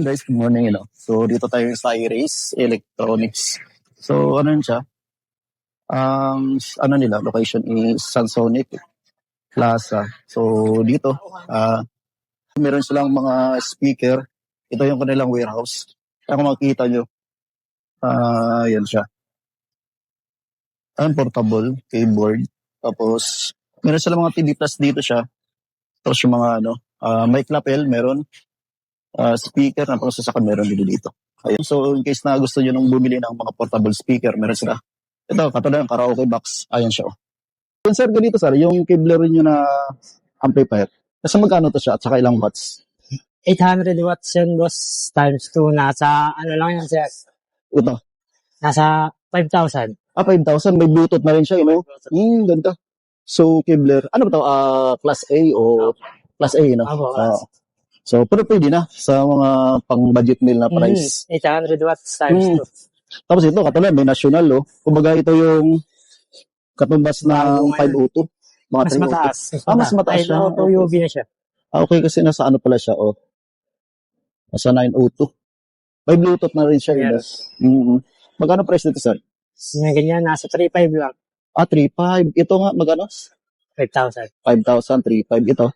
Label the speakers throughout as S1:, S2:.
S1: guys, good morning, So, dito tayo sa iRace Electronics. So, ano yun siya? Location is Sansonic Plaza. So, dito, meron silang mga speaker. Ito yung kanilang warehouse. Kaya kung makikita nyo, yan siya. Portable keyboard. Tapos, meron silang mga TV Plus dito siya. Tapos yung mga, mic lapel, meron. Speaker na pangsasakan meron dito. Ayun. So, in case na gusto nyo nung bumili ng mga portable speaker, meron sila. Ito, katulad ng karaoke box. Ayan siya. Yung sir, ganito sir, yung cable nyo na amplifier. Kasi magkano to siya at saka ilang watts?
S2: 800 watts yun, boss, times 2. Nasa, ano lang yan, sir?
S1: Ito.
S2: Nasa 5,000.
S1: 5,000. May Bluetooth na rin siya, ganda. So, cable, ano ba to? Class A o Class A, So, pero pwede na sa mga pang-budget meal na price.
S2: 800 watts times 2.
S1: Tapos ito, katulad, may national, Kumbaga ito yung katumbas ng 502. Mga
S2: Mas mataas.
S1: Mas mataas siya.
S2: 502 UV na siya.
S1: Okay, kasi nasa ano pala siya, Nasa 902. May Bluetooth na rin siya,
S2: Yes.
S1: Magkano price dito, sir?
S2: Ganyan, nasa 3,500 lang.
S1: 3,500. Ito nga, magkano?
S2: 5,000.
S1: 5,000, 3,500. Ito?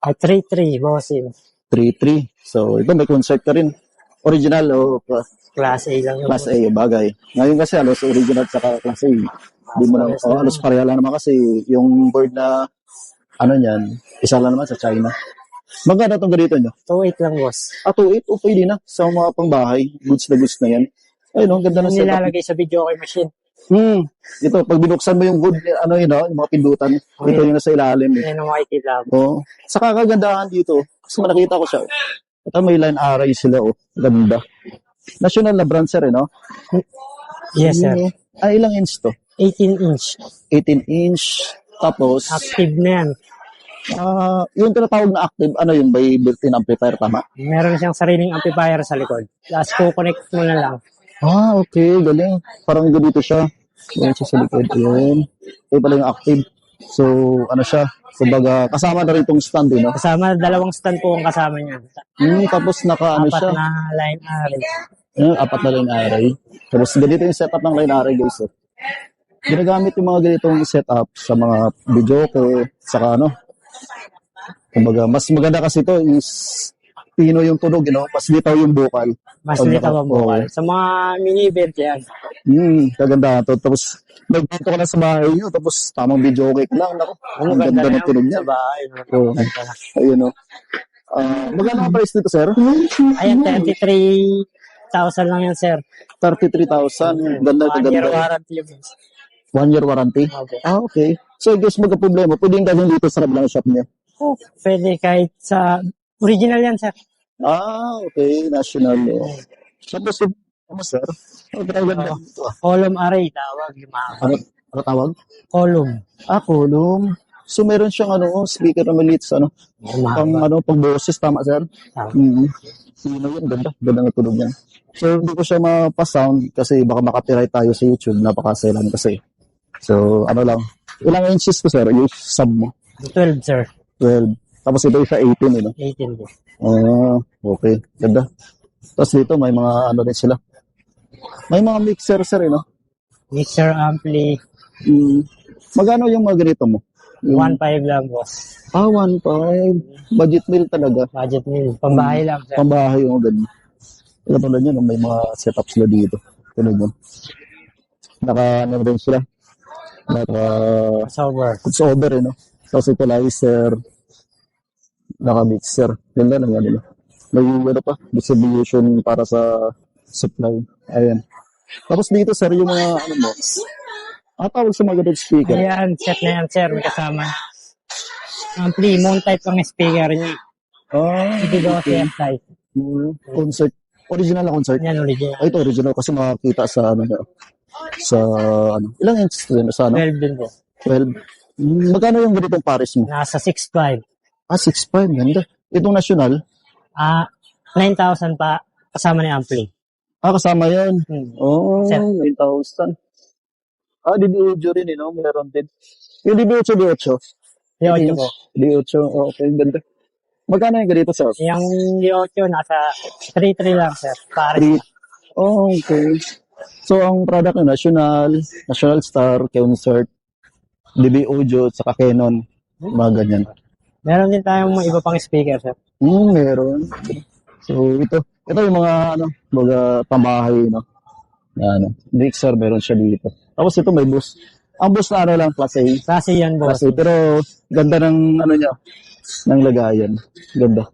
S2: 3,300, bossing.
S1: 3,300. So, ito may concert ka rin. Original o
S2: Class A lang yun.
S1: Class A, bagay. Ngayon kasi halos original sa Class A. Hindi mo na, halos pareha lang naman kasi yung board na, niyan, isa lang naman sa China. Magkano itong ganito nyo?
S2: 2,800 lang, boss.
S1: 2,800, pwede na. Sa mga pangbahay, goods na yan. Ayun, ganda na setup.
S2: Nilalagay sa video okay machine.
S1: Ito, pag binuksan mo yung wood, yung mga pindutan, ito yung nasa ilalim.
S2: Yan ang makikita.
S1: Sa kakagandahan dito, kasi nakita ko siya. Ito may line array sila, Ganda. National na brand, sir,
S2: Yes, sir.
S1: Ilang inch to?
S2: 18 inch.
S1: 18 inch. Tapos,
S2: active na yan.
S1: yung tinatawag na active, yun, by built-in amplifier, tama?
S2: Meron siyang sariling amplifier sa likod. Tapos connect mo na lang.
S1: Okay, galing. Parang ganito siya. Yan siya sa likod. Yun. Ito pala yung active. So, siya? Kumbaga, kasama na rin itong stand,
S2: Kasama, 2 stand po ang kasama niya.
S1: Tapos siya?
S2: 4 na line array.
S1: 4 na line array. Tapos ganito yung setup ng line array, guys. Ginagamit yung mga ganitong setup sa mga videoke, saka kumbaga, mas maganda kasi ito is pino yung tunog, mas litaw yung vocal.
S2: Mas litaw ang vocal. Sa mga mini-event yan.
S1: Kaganda to. Tapos, nagpunto ka na sa bahay nyo, tapos tamang video okay lang. Ang ganda ng tunog niya.
S2: Sa bahay.
S1: Ayun, magkano ang price dito, sir?
S2: Ayan, 33,000 lang yan, sir.
S1: 33,000. Ganda.
S2: 1 year warranty yun.
S1: 1 year warranty?
S2: Okay.
S1: Okay. So, I guess magka-problema. Pwede yung gawin dito sa kabilang shop niya?
S2: Pwede kahit sa original yan, sir.
S1: Okay. National. Tapos, sir? Ganda.
S2: Column array, tawag.
S1: Ano tawag?
S2: Column.
S1: Column. So, meron siyang speaker na maliit sa pang boses, tama, sir? Sino yun? Ganda. Ganda ng tunog yan. So, hindi ko siya mapa-sound kasi baka makapiright tayo sa YouTube. Napakaselan kasi. So, lang. Ilang inches ko, sir? Yung sub mo?
S2: 12, sir.
S1: 12. Tapos ito isa 18,
S2: 18 po.
S1: Okay. Ganda. Tapos dito, may mga rin sila. May mga mixer, sir,
S2: Mixer ampli.
S1: Magkano yung mga ganito mo?
S2: 1,500 lang, boss.
S1: 1,500. Budget meal talaga.
S2: Budget meal. Pambahay lang, sir.
S1: Pambahay, ganun. Ito tulad nyo, may mga setup sila dito. Tulad nyo. Rin sila. Crossover, Tapos equalizer. Naka-mixer. Ganda lang yan, May distribution para sa supply. Ayan. Tapos dito, sir, yung mga, mo, tawag sa mga ganun speaker.
S2: Ayan, set na yan, sir. May kasama. Ampli, moon type ang speaker niya. Hindi daw CF type.
S1: Concert. Original na concert?
S2: Yan, original.
S1: Ito, original kasi makakita sa, ilang inches din? Sa,
S2: 12 din po.
S1: 12. Magkano yung ganitong pares mo?
S2: Nasa 6,500.
S1: 6,500. Ganda. Itong national?
S2: 9,000 pa. Kasama ni ampli.
S1: Kasama yan. 9,000. DB8 rin, Meron din. Yung DB8,
S2: D8 po.
S1: D8, okay, ganda. Magkano yung ganito, sir?
S2: Yung Yocho, nasa 3-3 lang, sir. Pares
S1: Three.
S2: na.
S1: Oh, okay. So, ang product na National Star, Concert, DB Audio, at saka Canon. Mga ganyan.
S2: Meron din tayong mga iba pang speaker, sir.
S1: Meron. So, ito yung mga tambahay, no? Na, mixer, meron siya dito. Tapos ito may bus. Ang bus na lang, class A.
S2: Kasi yan, boss.
S1: Class A. Pero, ganda ng, niya, ng lagayan. Ganda.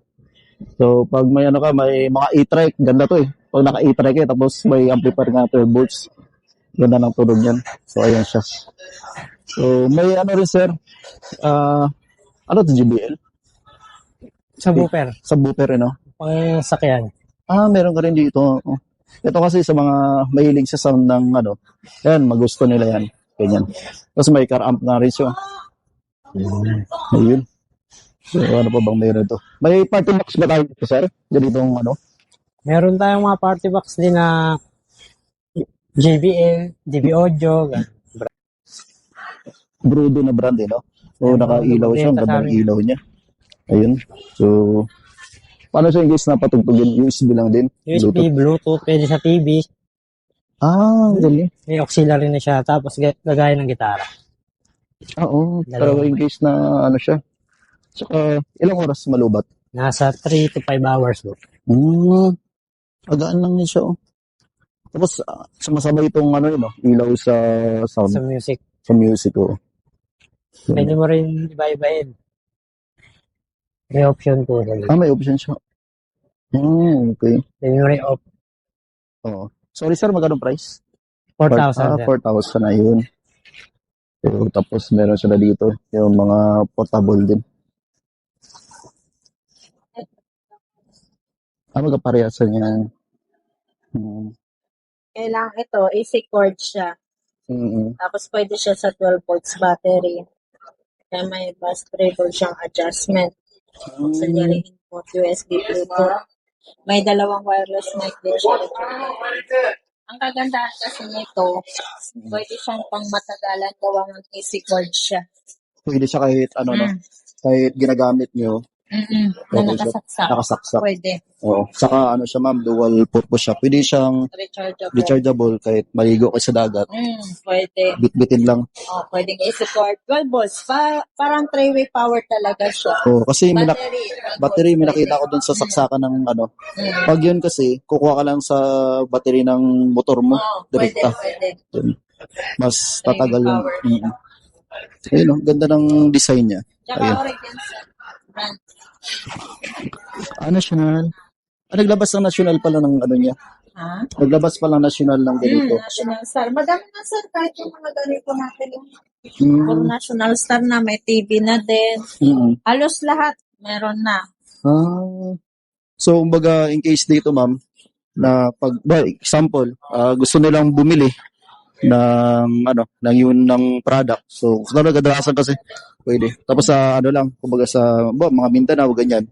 S1: So, pag may may mga e-trike, ganda to eh. Pag naka e-trike tapos may amplifier nga 12 volts. Ganda ng tunog yan. So, ayan siya. So, may rin sir, GBL?
S2: Subwoofer.
S1: Subwoofer,
S2: Pang sakyan.
S1: Meron ka rin dito. Oh. Ito kasi sa mga mahilig sa sound ng yan, magusto nila yan. Ganyan. Tapos may car amp na rin siya. Ayun. So, ano pa bang mayroon ito? May party box ba tayo dito, sir? Ganitong
S2: Meron tayong mga party box din na JBL, DB Audio,
S1: Brudo na brand, no? So, naka-ilaw siya. Ang ganda ng ilaw niya. Ayun. So, paano siya guys napatugtugin? USB lang din?
S2: USB, Bluetooth, pwede sa TV.
S1: Galing.
S2: May auxiliary na siya, tapos gagaya ng gitara.
S1: Oo. Pero in case na siya. Saka, ilang oras malubat?
S2: Nasa 3 to 5 hours, bro.
S1: Agaan lang niya siya, oh. Tapos, sumasabay itong ilaw sa sound.
S2: Sa music.
S1: Sa music, oh. So,
S2: Pwede mo rin iba-ibahin. May option po.
S1: may option siya. Okay.
S2: Pwede mo rin off.
S1: Oo. Sorry, sir, magkano price?
S2: 4,000.
S1: 4,000 na yun. So, tapos, meron siya na dito. Yung mga portable din. Magkaparehasan yan.
S3: Kailangan ito, AC cord siya.
S1: Mm-hmm.
S3: Tapos pwede siya sa 12 volts battery. Kaya may bus-trable siyang adjustment. Auxiliary input, USB Bluetooth. May dalawang wireless mic din siya. Ang kagandahan kasi nito, pwede siyang pang matagalan gawa ng AC cord siya.
S1: Pwede siya kahit kahit ginagamit nyo.
S3: Na nakasaksak. Pwede.
S1: Oo. Saka siya ma'am, dual purpose siya. Pwede siyang rechargeable kahit maligo kayo sa dagat.
S3: Pwede.
S1: Bitbitin lang.
S3: Pwedeng i-support 12 volts. Parang 3-way power talaga siya.
S1: Oo, kasi battery, may nakita ko dun sa saksakan ng Pag yun kasi, kukuha ka lang sa battery ng motor mo. Direkta.
S3: Pwede.
S1: Yun. Mas tatagal yung... Ayun, ganda ng design niya.
S3: Tsaka Oregon brand.
S1: National. Naglabas ng national pala ng niya. Naglabas pala national ng ganito.
S3: National Star. Madami na sir, kahit yung mga ganito natin. Puro National Star na, may TV na din. Halos lahat, meron na.
S1: So, kumbaga, in case dito, ma'am, na example, gusto nilang bumili ng product. So, kadalasan kasi pwede. Tapos sa kumbaga sa mga Mindanao ganyan.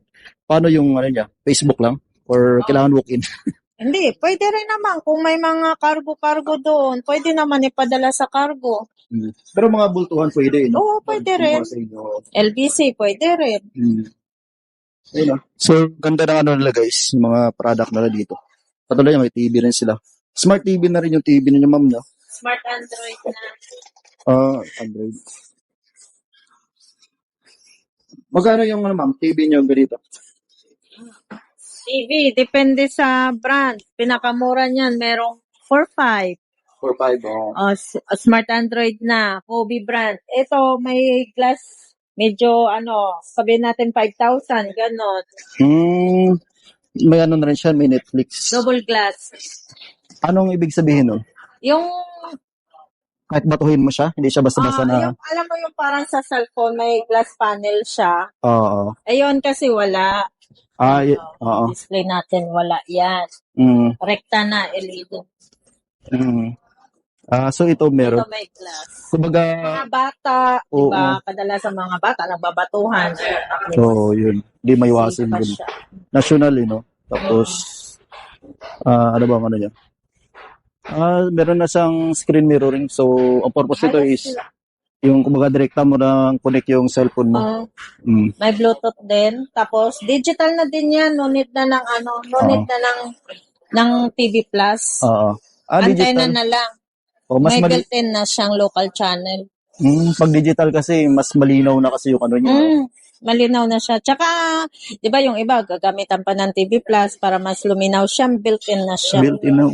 S1: Paano yung niya? Facebook lang or kailangan walk-in?
S3: Hindi, pwede rin naman kung may mga cargo doon, pwede naman ipadala sa cargo.
S1: Pero mga bultuhan pwede, no?
S3: Oo, pwede rin. LBC, pwede rin.
S1: So, ganda ng nila guys, yung mga product nila dito. Patuloy may TV rin sila. Smart TV na rin yung TV niyo, ma'am, no?
S3: Smart Android na.
S1: Android. Magkano yung ma'am, TV niyo ganito?
S3: TV, depende sa brand. Pinakamura niyan, merong 4.5.
S1: 4.5,
S3: Smart Android na, Kobe brand. Ito, may glass, medyo, sabihin natin 5,000, ganon.
S1: May na rin siya, may Netflix.
S3: Double glass.
S1: Anong ibig sabihin nun?
S3: Yung
S1: kahit batuhin mo siya, hindi siya basta-basta na...
S3: alam mo yung parang sa cellphone, may glass panel siya.
S1: Oo.
S3: Ayun kasi wala.
S1: Oo.
S3: Display natin, wala yan. Rekta na, LED.
S1: So ito meron.
S3: Ito may glass.
S1: Kumbaga...
S3: Mga bata, diba? Kadalasan mga bata, nagbabatuhan.
S1: So, yun. Hindi maiwasan yun. National, no? Tapos, ano ba ang niya? Meron na siyang screen mirroring. So, ang purpose nito is Yung kumbaga direkta mo na connect yung cellphone mo.
S3: Oh,
S1: Mm.
S3: may Bluetooth din. Tapos, digital na din yan. No need na ng ng TV Plus.
S1: Oo.
S3: Antena
S1: Digital.
S3: na lang.
S1: O, mas
S3: May
S1: mali-
S3: built-in na siyang local channel.
S1: pag digital kasi, mas malinaw na kasi yung ano niya. No?
S3: Malinaw na siya. Tsaka, di ba yung iba, gagamitan pa ng TV Plus para mas luminaw siya. Built-in na siya.
S1: Built-in na.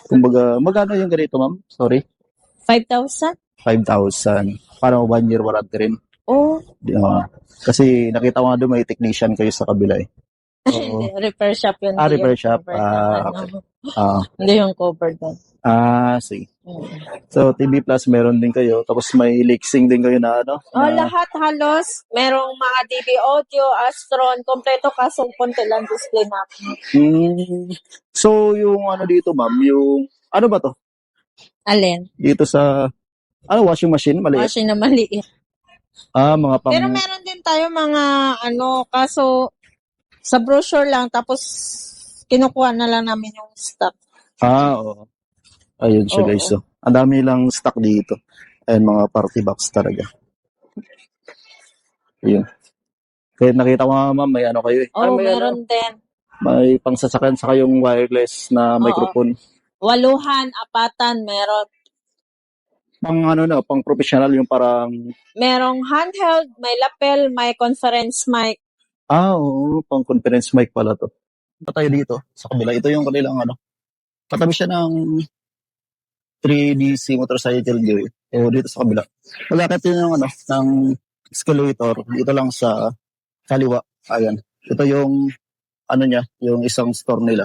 S1: Kumbaga, magkano yung ganito, ma'am? Sorry.
S3: 5,000?
S1: 5,000. Parang 1 year warranty rin.
S3: Oh,
S1: Kasi nakita ko nga doon may technician kayo sa kabila eh. Oo.
S3: repair shop yun.
S1: Ah,
S3: Hindi
S1: repair
S3: yung
S1: shop.
S3: covered na ano.
S1: Ah,
S3: Hindi yung covered doon.
S1: sige. So, TV Plus meron din kayo. Tapos may Lexing din kayo na ano.
S3: Oh,
S1: na-
S3: lahat halos. Merong mga DB Audio, Astron, kompleto kasong konti lang display na.
S1: So, yung ano dito, ma'am, yung, ano ba to?
S3: Alin?
S1: Dito sa, washing machine, maliit.
S3: Kasi na maliit.
S1: Mga pang,
S3: Pero meron din tayo mga kaso sa brochure lang tapos kinukuha na lang namin yung stock.
S1: oo. Ayun siya,
S3: Oo.
S1: guys. So, ang dami lang stock dito. Ayun, mga party box talaga. Ayun. Kaya nakita ko nga, ma'am, may ano kayo eh.
S3: Oh,
S1: may
S3: meron din.
S1: may pangsasakyan sa kayong wireless na microphone.
S3: 8, 4 meron.
S1: Pang professional yung parang,
S3: Merong handheld, may lapel, may conference mic.
S1: oo, pang conference mic pala to. Ito tayo dito, sa kabila. Ito yung kanilang katabi siya ng 3DC motorcycle gear. O dito sa kabila. Malapit yun yung ng escalator. Dito lang sa kaliwa. Ayan. Ito yung, yung isang store nila.